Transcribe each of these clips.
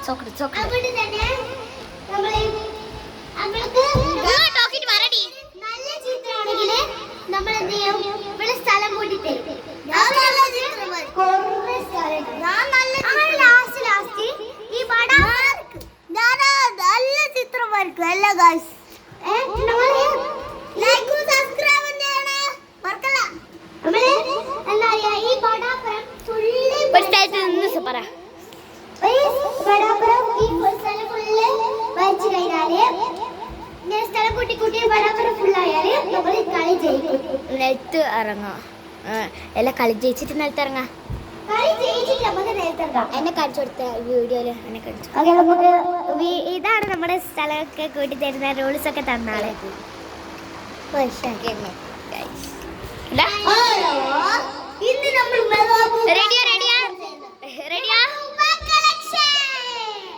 അവിടെ തന്നെ നമ്മള് നമ്മൾക്ക് നല്ല ചിത്രമാണെങ്കിൽ നമ്മൾ എന്ത് ചെയ്യും? ഇവിടെ സ്ഥലം കൂട്ടി തരും. ലാസ്റ്റ് ഈ നല്ല ചിത്രം വരക്കും അല്ല ഗൈസ്. ലൈക്കും സബ്സ്ക്രൈബും ചെയ്യണേ മറക്കല്ല. നമ്മള് എന്താ പറയാ ഈ ബടാപ്പുരം ഈ സ്ഥലം ഫുള്ള് വരച്ചു കഴിഞ്ഞാല് ഇങ്ങനെ സ്ഥലം കൂട്ടി കൂട്ടി ബടാപ്പുരം ഫുള്ളായാല് നമ്മൾ കളി ജയിക്കും. നിലത്ത് ഇറങ്ങാം. എല്ലാം കളി ജയിച്ചിട്ട് നിലത്ത് ഇറങ്ങാം. കളി ജയിച്ചിട്ട് നമുക്ക് നിലത്തിറങ്ങാം. എന്നെ കാണിച്ചു കൊടുത്ത വീഡിയോയില് എന്നെ കാണിച്ചു. ഓക്കെ, നമുക്ക് ഇതാണ് നമ്മുടെ സ്ഥലമൊക്കെ കൂട്ടി തരുന്ന റൂൾസ് ഒക്കെ തന്നാളെ.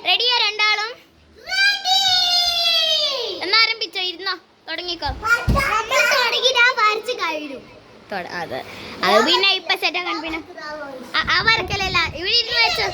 റെഡിയാ രണ്ടാളും? എന്നാ ആരംഭിച്ചോ? ഇരുന്നോ, തുടങ്ങിക്കോ. അത് പിന്നെ ഇപ്പൊ സെറ്റ് ആക്കാൻ പിന്നെ ആ വരക്കലല്ല ഇവിടെ ഇരുന്ന് വെച്ചോ.